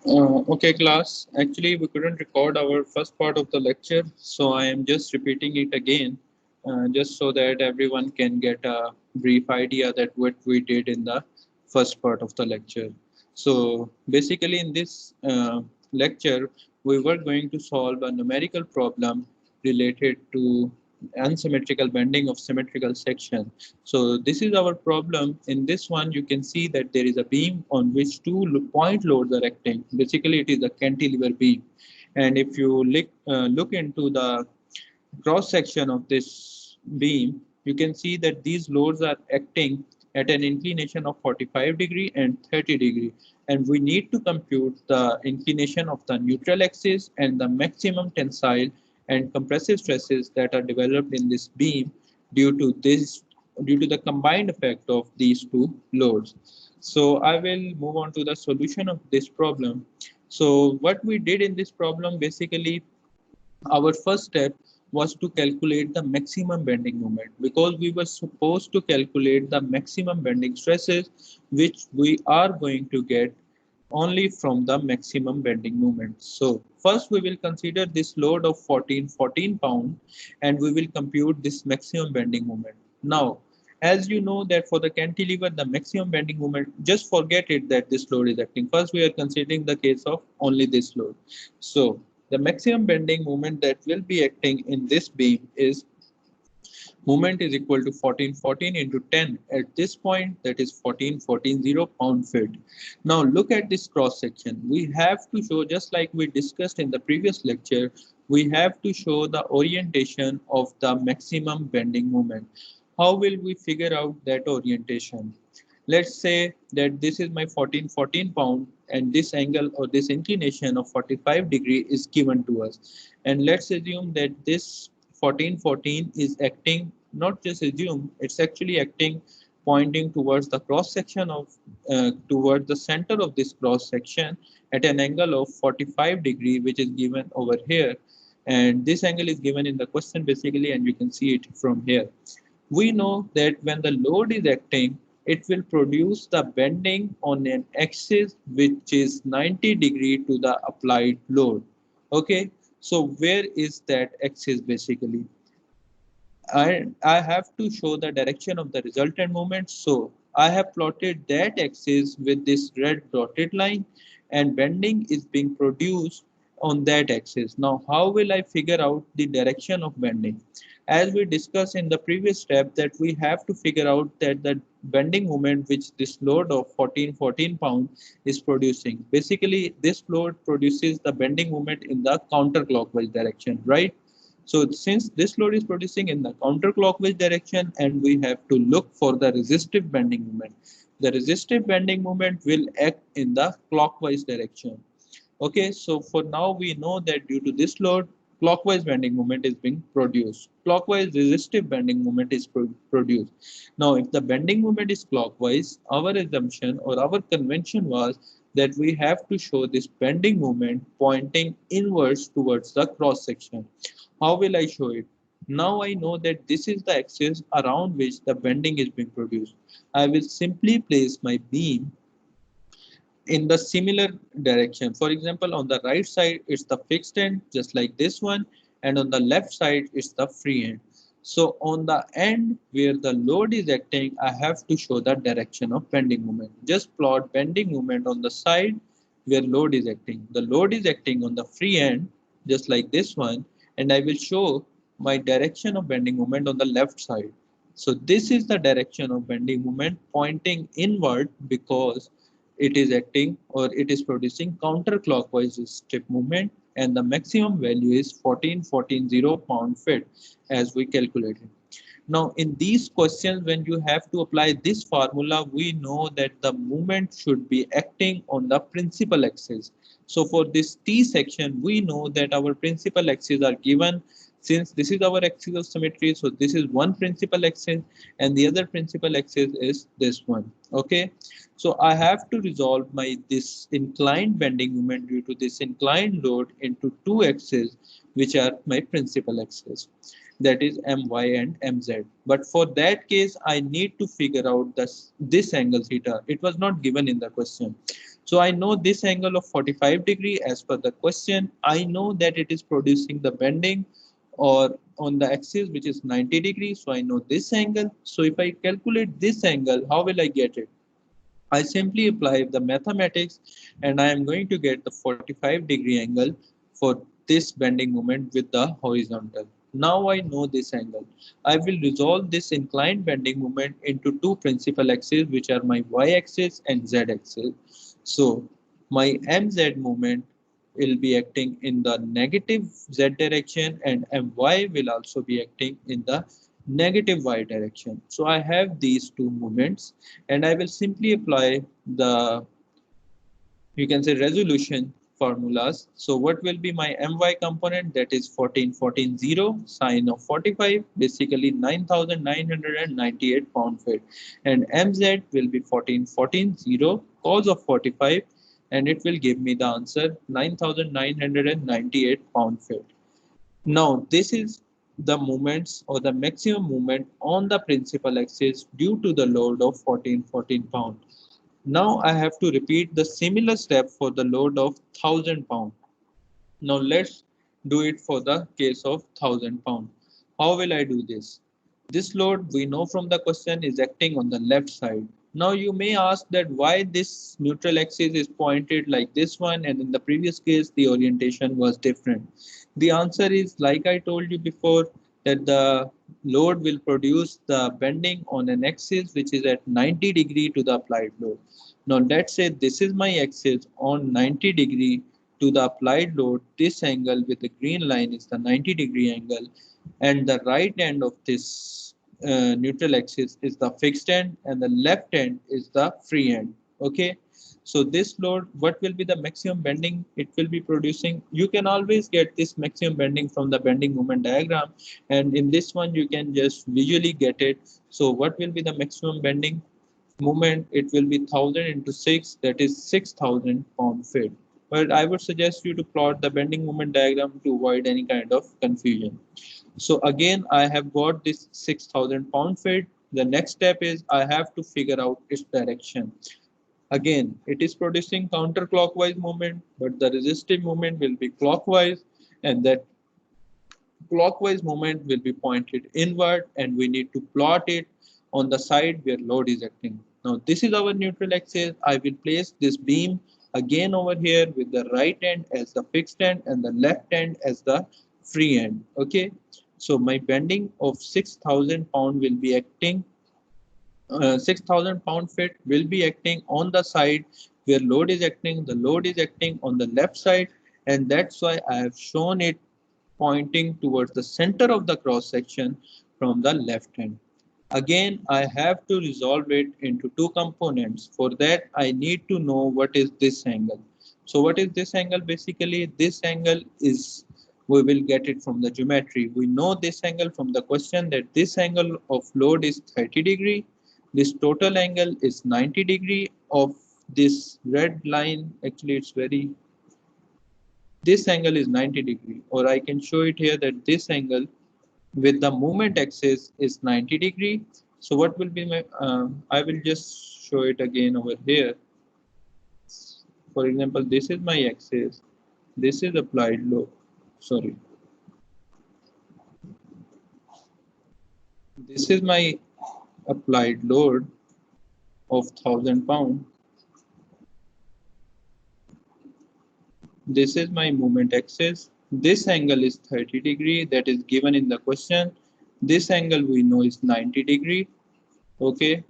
Okay, class. Actually, we couldn't record our first part of the lecture, so I am just repeating it again, just so that everyone can get a brief idea that what we did in the first part of the lecture. So basically, in this lecture, we were going to solve a numerical problem related to unsymmetrical bending of symmetrical section. So this is our problem. In this one, you can see that there is a beam on which two point loads are acting. Basically, it is a cantilever beam. And if you look into the cross section of this beam, you can see that these loads are acting at an inclination of 45 degree and 30 degree. And we need to compute the inclination of the neutral axis and the maximum tensile and compressive stresses that are developed in this beam due to this due to the combined effect of these two loads. So I will move on to the solution of this problem. So what we did in this problem, basically our first step was to calculate the maximum bending moment, because we were supposed to calculate the maximum bending stresses which we are going to get only from the maximum bending moment. So first we will consider this load of 14 pound and we will compute this maximum bending moment. Now, as you know that for the cantilever, the maximum bending moment, just forget it that this load is acting. First we are considering the case of only this load. So the maximum bending moment that will be acting in this beam is moment is equal to 14 into 10 at this point, that is 0 pound feet. Now look at this cross section. We have to show, just like we discussed in the previous lecture, we have to show the orientation of the maximum bending moment. How will we figure out that orientation? Let's say that this is my 14 pound and this angle or this inclination of 45 degree is given to us, and let's assume that this 14 is acting, not just assume, it's actually acting pointing towards the cross section of towards the center of this cross section at an angle of 45 degree, which is given over here, and this angle is given in the question basically, and you can see it from here. We know that when the load is acting, it will produce the bending on an axis which is 90 degree to the applied load. Okay, so where is that axis basically? I have to show the direction of the resultant moment. So I have plotted that axis with this red dotted line, and bending is being produced on that axis. Now, how will I figure out the direction of bending? As we discussed in the previous step, that we have to figure out that the bending moment which this load of 14 pound is producing. Basically, this load produces the bending moment in the counterclockwise direction, right? So since this load is producing in the counterclockwise direction, and we have to look for the resistive bending moment. The resistive bending moment will act in the clockwise direction. Okay, so for now we know that due to this load, clockwise bending moment is being produced. Clockwise resistive bending moment is produced. Now, if the bending moment is clockwise, our assumption or our convention was that we have to show this bending moment pointing inwards towards the cross section. How will I show it? Now I know that this is the axis around which the bending is being produced. I will simply place my beam in the similar direction. For example, on the right side, it's the fixed end, just like this one, and on the left side, it's the free end. So on the end where the load is acting, I have to show the direction of bending moment. Just plot bending moment on the side where load is acting. The load is acting on the free end, just like this one, and I will show my direction of bending moment on the left side. So this is the direction of bending moment pointing inward, because it is acting or it is producing counterclockwise strip movement, and the maximum value is 0 pound feet as we calculated. Now in these questions, when you have to apply this formula, we know that the movement should be acting on the principal axis. So for this T section, we know that our principal axes are given. Since this is our axis of symmetry, so this is one principal axis and the other principal axis is this one. Okay, so I have to resolve my this inclined bending moment due to this inclined load into two axes which are my principal axis, that is my and mz. But for that case, I need to figure out this angle theta. It was not given in the question. So I know this angle of 45 degree as per the question. I know that it is producing the bending or on the axis which is 90 degrees. So I know this angle. So if I calculate this angle, how will I get it? I simply apply the mathematics and I am going to get the 45-degree angle for this bending moment with the horizontal. Now I know this angle. I will resolve this inclined bending moment into two principal axes, which are my y-axis and z-axis. So my mz moment will be acting in the negative z direction and my will also be acting in the negative y direction. So I have these two moments and I will simply apply the, you can say, resolution formulas. So what will be my my component? That is 14 14 0 sine of 45, basically 9,998 pound feet, and mz will be 14 14 0 cos of 45, and it will give me the answer 9,998 pound feet. Now, this is the moments or the maximum moment on the principal axis due to the load of 14 pound. Now I have to repeat the similar step for the load of 1,000 pound. Now let's do it for the case of 1,000 pound. How will I do this? This load we know from the question is acting on the left side. Now you may ask that why this neutral axis is pointed like this one and in the previous case the orientation was different. The answer is, like I told you before, that the load will produce the bending on an axis which is at 90 degree to the applied load. Now let's say this is my axis on 90 degree to the applied load. This angle with the green line is the 90-degree angle, and the right end of this neutral axis is the fixed end and the left end is the free end. Okay, so this load, what will be the maximum bending it will be producing? You can always get this maximum bending from the bending moment diagram, and in this one you can just visually get it. So what will be the maximum bending moment? It will be 1,000 into 6, that is 6,000 pound feet. But I would suggest you to plot the bending moment diagram to avoid any kind of confusion. So again, I have got this 6,000 pound feet. The next step is I have to figure out its direction. Again, it is producing counterclockwise movement, but the resistive movement will be clockwise, and that clockwise movement will be pointed inward, and we need to plot it on the side where load is acting. Now this is our neutral axis. I will place this beam again over here with the right end as the fixed end and the left end as the free end. Okay, so my bending of 6,000 pound will be acting 6,000 pound feet will be acting on the side where load is acting. The load is acting on the left side, and that's why I have shown it pointing towards the center of the cross section from the left hand. Again, I have to resolve it into two components. For that, I need to know what is this angle. So what is this angle? Basically, this angle is, we will get it from the geometry. We know this angle from the question, that this angle of load is 30 degree. This total angle is 90 degree of this red line. Actually, it's very, this angle is 90 degree, or I can show it here that this angle with the movement axis is 90 degree. So what will be my, I will just show it again over here. For example, this is my axis, this is applied load, sorry, this is my applied load of 1,000 pound. This is my movement axis. This angle is 30 degree, that is given in the question. This angle we know is 90 degree. Okay,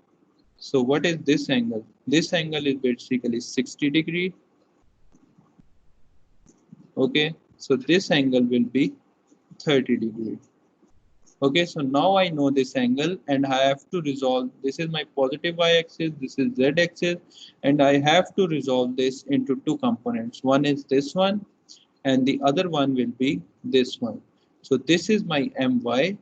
so what is this angle? This angle is basically 60 degree. Okay, so this angle will be 30 degree. Okay, so now I know this angle and I have to resolve, this is my positive y-axis, this is z-axis, and I have to resolve this into two components. One is this one and the other one will be this one. So this is my my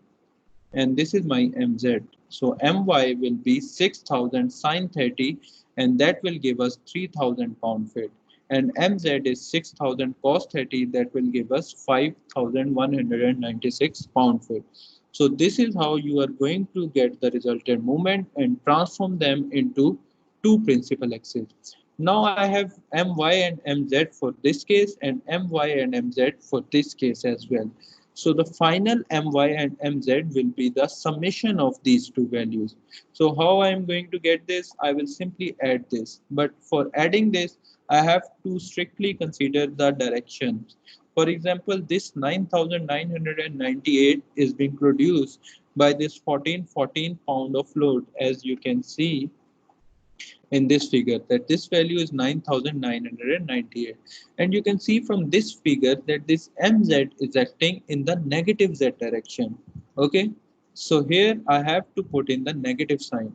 and this is my mz. So my will be 6,000 sine 30, and that will give us 3,000 pound feet. And mz is 6,000 cos 30, that will give us 5,196 pound feet. So this is how you are going to get the resultant movement and transform them into two principal axes. Now I have my and mz for this case and my and mz for this case as well. So the final my and mz will be the summation of these two values. So how I am going to get this? I will simply add this. But for adding this, I have to strictly consider the directions. For example, this 9,998 is being produced by this 14 pound of load, as you can see in this figure, that this value is 9,998, and you can see from this figure that this mz is acting in the negative z direction. Okay, so here I have to put in the negative sign,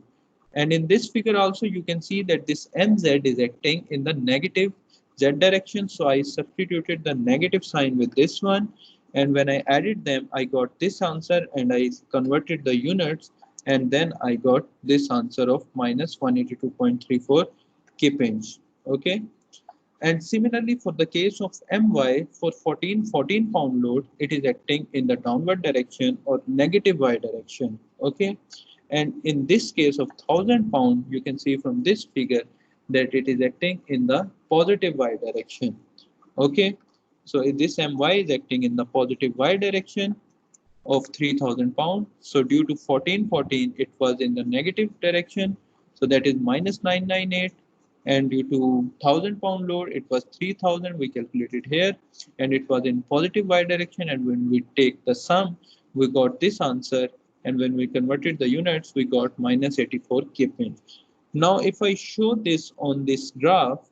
and in this figure also you can see that this mz is acting in the negative z direction, so I substituted the negative sign with this one, and when I added them I got this answer, and I converted the units, and then I got this answer of minus 182.34 kipinch. Okay, and similarly for the case of my, for 14 pound load, it is acting in the downward direction or negative y direction. Okay, and in this case of 1,000 pound, you can see from this figure that it is acting in the positive y direction. Okay, so this my is acting in the positive y direction of 3,000 pounds. So due to 1414, it was in the negative direction. So that is minus 998. And due to 1,000 pound load, it was 3,000. We calculated here, and it was in positive y direction. And when we take the sum, we got this answer. And when we converted the units, we got minus 84 kipin. Now, if I show this on this graph,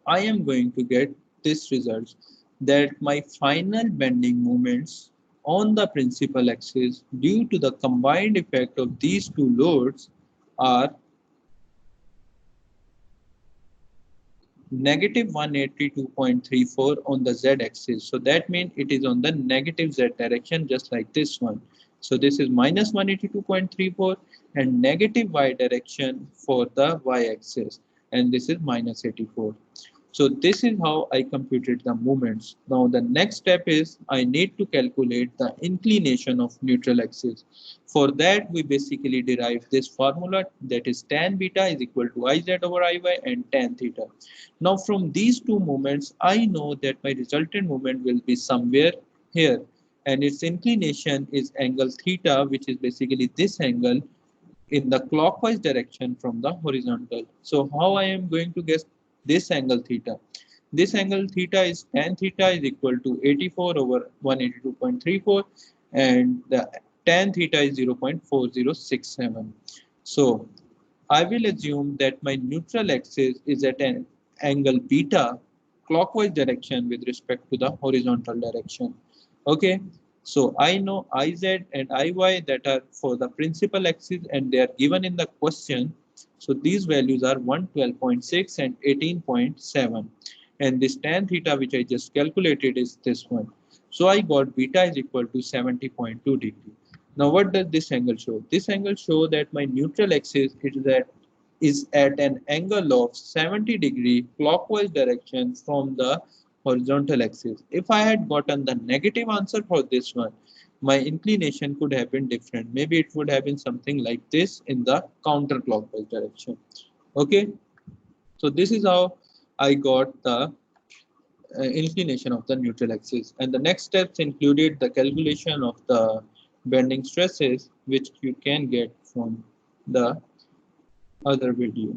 I am going to get this result, that my final bending moments on the principal axis due to the combined effect of these two loads are negative 182.34 on the z-axis. So that means it is on the negative z direction, just like this one. So this is minus 182.34 and negative y direction for the y-axis, and this is minus 84. So this is how I computed the moments. Now the next step is I need to calculate the inclination of neutral axis. For that, we basically derive this formula, that is tan beta is equal to iz over iy and tan theta. Now from these two moments, I know that my resultant moment will be somewhere here, and its inclination is angle theta, which is basically this angle in the clockwise direction from the horizontal. So how I am going to guess this angle theta? This angle theta is tan theta is equal to 84 over 182.34, and the tan theta is 0.4067. So I will assume that my neutral axis is at an angle beta clockwise direction with respect to the horizontal direction. Okay, so I know Iz and Iy that are for the principal axis, and they are given in the question. So these values are 112.6 and 18.7. And this tan theta which I just calculated is this one. So I got beta is equal to 70.2 degree. Now what does this angle show? This angle show that my neutral axis is at an angle of 70 degree clockwise direction from the horizontal axis. If I had gotten the negative answer for this one, my inclination could have been different. Maybe it would have been something like this in the counterclockwise direction. Okay, so this is how I got the inclination of the neutral axis. And the next steps included the calculation of the bending stresses, which you can get from the other video.